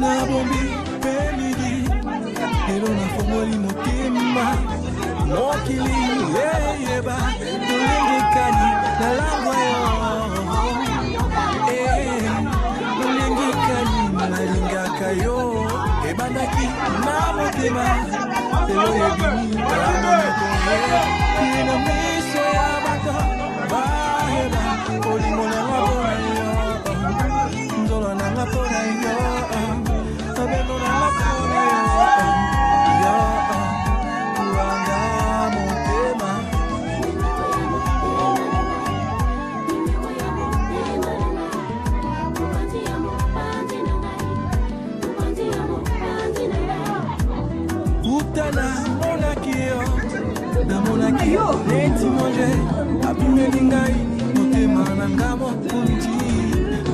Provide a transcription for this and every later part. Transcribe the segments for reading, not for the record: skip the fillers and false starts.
Na bombi pelidi elo na fomoli motema mokili yeba tulengekani na langwa yo tulengekani nalingaka yo ebandaki na motema elo yebini balamonako ina miso ya bato baheba olimo na ngapona yo nzolo na ngapona yo neti monje apimeli ngai motema na ngamo kunji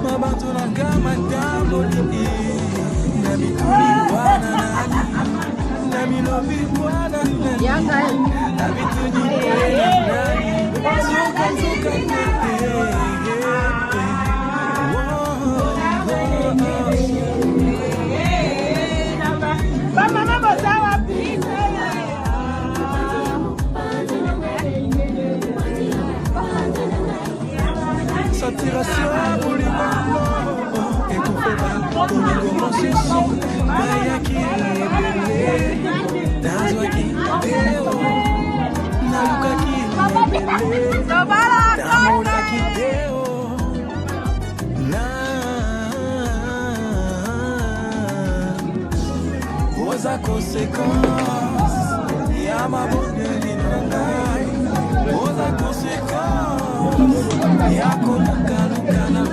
mabato na ngama tamboli na bituli wana nani na milobi wana nani na bituli nani zuka Saturation pour les mamans et pour faire pour nous commencer sous Mayaki Nazwaki Nalukaki Namonaki aux conséquences Yama Bobeli Nangai aux conséquences Yako Luka na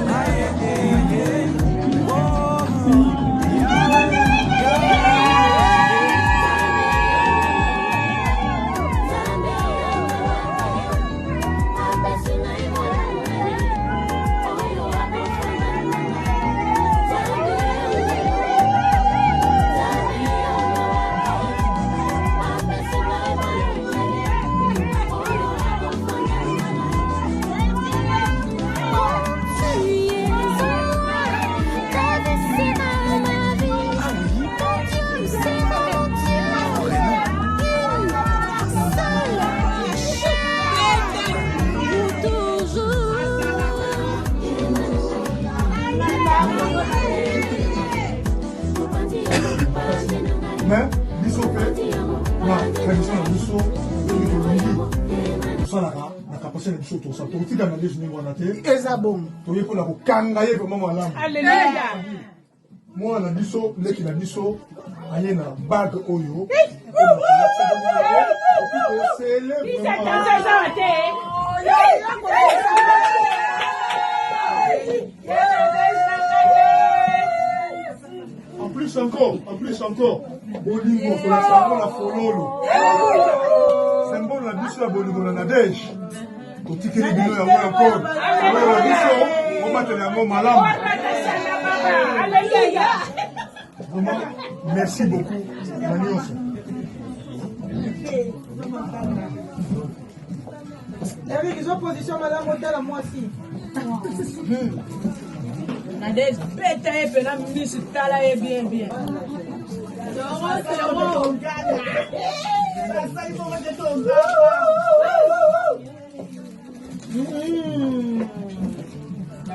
mais biso pe na tradition na biso na kapasite na biso tosa tokotika na lesu ningo wana te eza bongo toyekola kokanga ye vraiment malamu alleluya mwana na biso leki na biso aye na bage oyo en plus encore, bolingo la symbole la fololo. Symbole la biso ya bolingo na Nadej. Kotikeli bino ya ngo encore. Symbole la biso on va tenir ngo malamu. Vraiment, merci beaucoup. Manioso. Avec les oppositions, madame Otala, moi aussi. Nadej beta e pela misi tala e bien.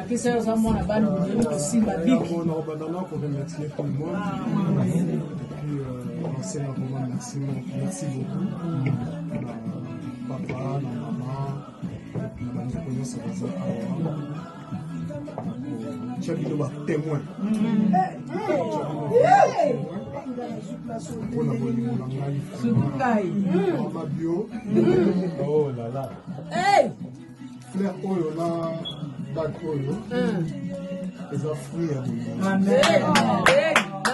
Qui c'est ça mon abandon de Simba Big. On a abandonné pour remercier tout le monde. Et puis c'est un moment merci beaucoup. Papa, maman, la connaissance de ça. Tu as dit de témoin. Oh là là. Fleur oyo na dag oyo. Les fruits à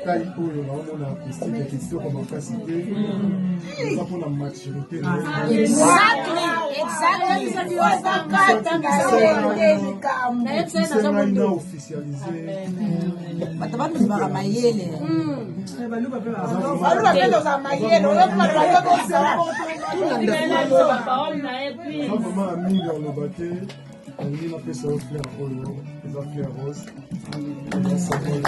taille oyo naomona acoustique kitoko makasi te eza mpona maturité ngai na officialise bato babimaka mayele mama mingi oloba te alingi napesa yo fleur oyo eza fleur rose eza savon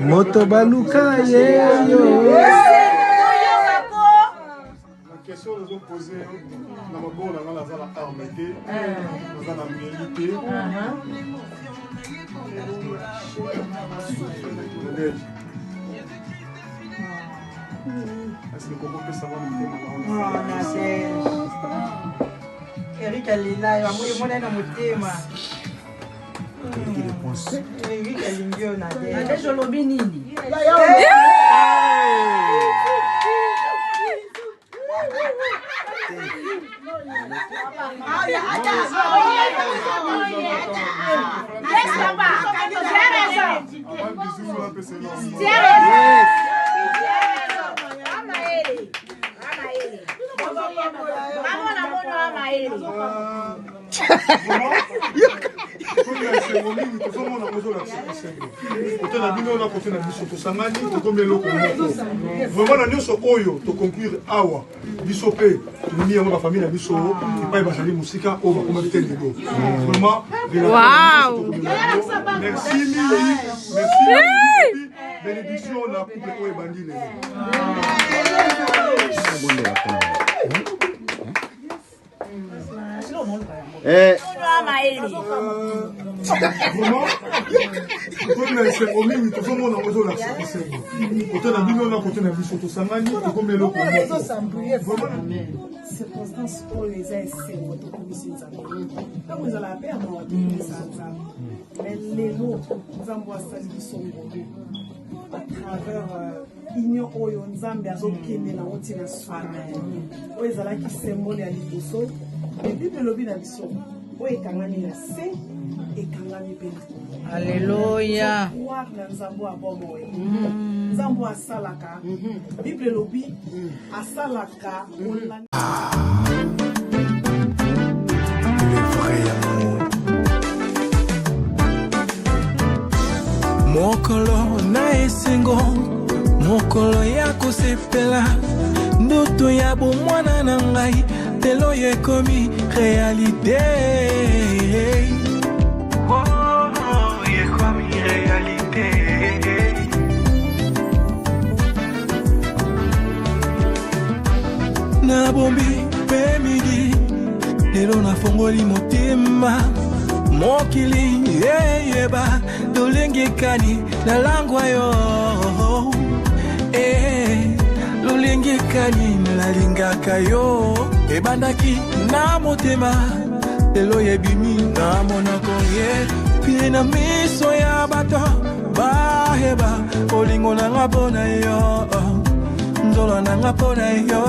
moto baluka yeyo question nazopose na maboko na nga naza na arme te naza na mieli te est-ce que kokopesanga motema Eric alina yamona na motema Eric alingio na de lobi nini côté na bino na côté na biso tosangani tokomi eloko moko vraiment na nyonso oyo toconclure awa biso mpe tomemi yango bafamille na biso epai bazali mosika oyo bakomaki te lelo vraiment merci mingi merci bénédiction na couple oyo ebandi lelo mingi tozomona ozolakisa esengo kote na bino na kote na biso tosangani tokomi eloko circonstance oyo eza esengo tokomisi nzambe ntango ezalaka mpe ya mawa tokomisa nzambe mais lelo nzambe asali biso ngolu à travers union oyo nzambe azokende nango ntina swana oyo ezalaki symbole ya liboso ebible elobi na biso oyo ekangami na se ekangami mpe likolo. Alléluia. Croire na nzambe abomoye nzambe asalaka bible elobi asalaka le vrai amour mokolo na esengo mokolo ya kosepela ndoto ya bomwana na ngai lelo yekomi réalité yekomi réalité nabombi mpe midi lelo nafongoli motema mokili eyeba tolengekani na langwa yo lolengekani nalingaka yo ebandaki na motema lelo yebimi na monoko ye pili na miso ya bato baheba olingo nanga mpona yo nzolo nanga mpona yo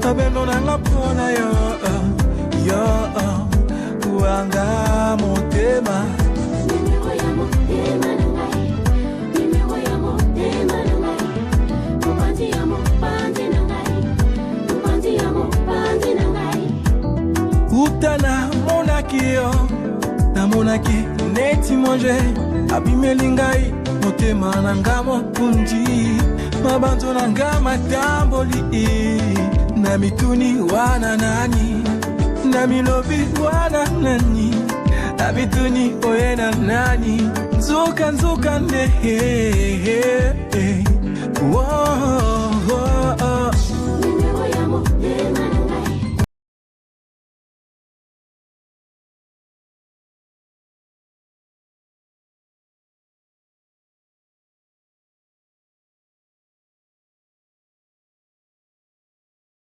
abendo nanga mpona yo wanga motema utana monaki yo namonaki neti monje abimeli ngai motema nanga mokundi mabanzo nanga matamboli na mituni wana nani na milobi wana nani na mituni oyena nani nzuka nzuka ne